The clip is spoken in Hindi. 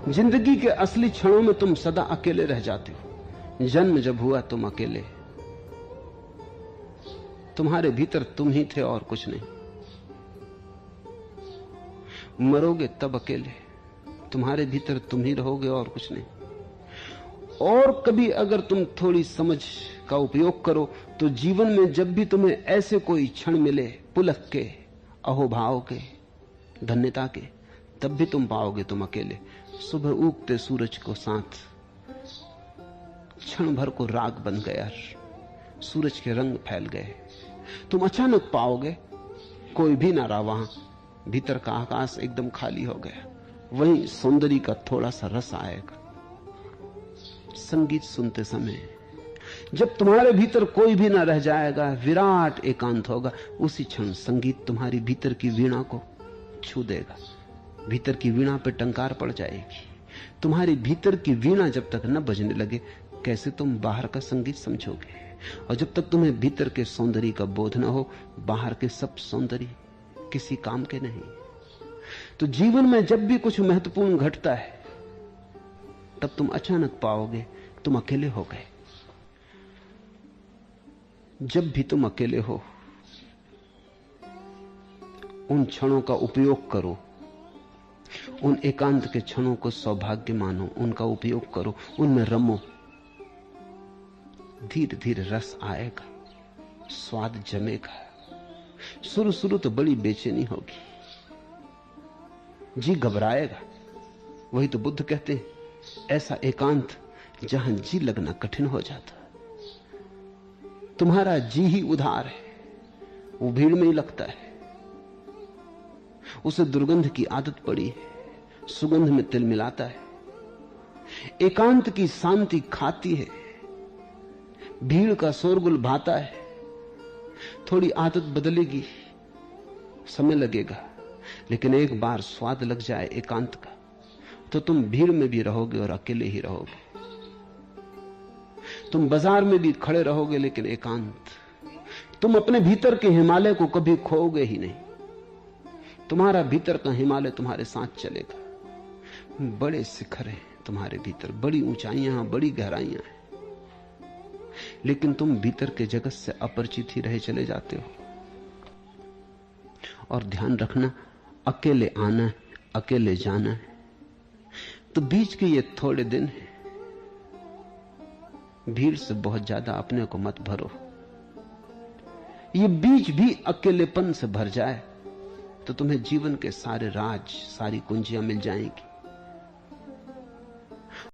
जिंदगी के असली क्षणों में तुम सदा अकेले रह जाते हो। जन्म जब हुआ तुम अकेले, तुम्हारे भीतर तुम ही थे और कुछ नहीं। मरोगे तब अकेले, तुम्हारे भीतर तुम ही रहोगे और कुछ नहीं। और कभी अगर तुम थोड़ी समझ का उपयोग करो तो जीवन में जब भी तुम्हें ऐसे कोई क्षण मिले पुलक के, अहोभाव के, धन्यता के, तब भी तुम पाओगे तुम अकेले। सुबह उगते सूरज को साथ क्षण भर को राग बन गया, सूरज के रंग फैल गए। तुम अचानक पाओगे कोई भी ना रहा वहां, भीतर का आकाश एकदम खाली हो गया। वहीं सौंदर्य का थोड़ा सा रस आएगा। संगीत सुनते समय जब तुम्हारे भीतर कोई भी ना रह जाएगा, विराट एकांत होगा, उसी क्षण संगीत तुम्हारी भीतर की वीणा को छू देगा। भीतर की वीणा पे टंकार पड़ जाएगी। तुम्हारी भीतर की वीणा जब तक न बजने लगे, कैसे तुम बाहर का संगीत समझोगे? और जब तक तुम्हें भीतर के सौंदर्य का बोध न हो, बाहर के सब सौंदर्य किसी काम के नहीं। तो जीवन में जब भी कुछ महत्वपूर्ण घटता है, तब तुम अचानक पाओगे तुम अकेले हो गए। जब भी तुम अकेले हो, उन क्षणों का उपयोग करो, उन एकांत के क्षणों को सौभाग्य मानो, उनका उपयोग करो, उनमें रमो। धीरे धीरे रस आएगा, स्वाद जमेगा। शुरू शुरू तो बड़ी बेचैनी होगी, जी घबराएगा। वही तो बुद्ध कहते हैं, ऐसा एकांत जहां जी लगना कठिन हो जाता। तुम्हारा जी ही उधार है, वो भीड़ में ही लगता है। उसे दुर्गंध की आदत पड़ी है, सुगंध में तिल मिलाता है। एकांत की शांति खाती है, भीड़ का शोरगुल भाता है। थोड़ी आदत बदलेगी, समय लगेगा, लेकिन एक बार स्वाद लग जाए एकांत का, तो तुम भीड़ में भी रहोगे और अकेले ही रहोगे। तुम बाजार में भी खड़े रहोगे, लेकिन एकांत। तुम अपने भीतर के हिमालय को कभी खोओगे ही नहीं। तुम्हारा भीतर का हिमालय तुम्हारे साथ चलेगा। बड़े शिखर हैं तुम्हारे भीतर, बड़ी ऊंचाइयां, बड़ी गहराइयां हैं, लेकिन तुम भीतर के जगत से अपरिचित ही रहे चले जाते हो। और ध्यान रखना, अकेले आना है, अकेले जाना है। तो बीच के ये थोड़े दिन हैं, भीड़ से बहुत ज्यादा अपने को मत भरो। ये बीच भी अकेलेपन से भर जाए तो तुम्हें जीवन के सारे राज, सारी कुंजियां मिल जाएंगी।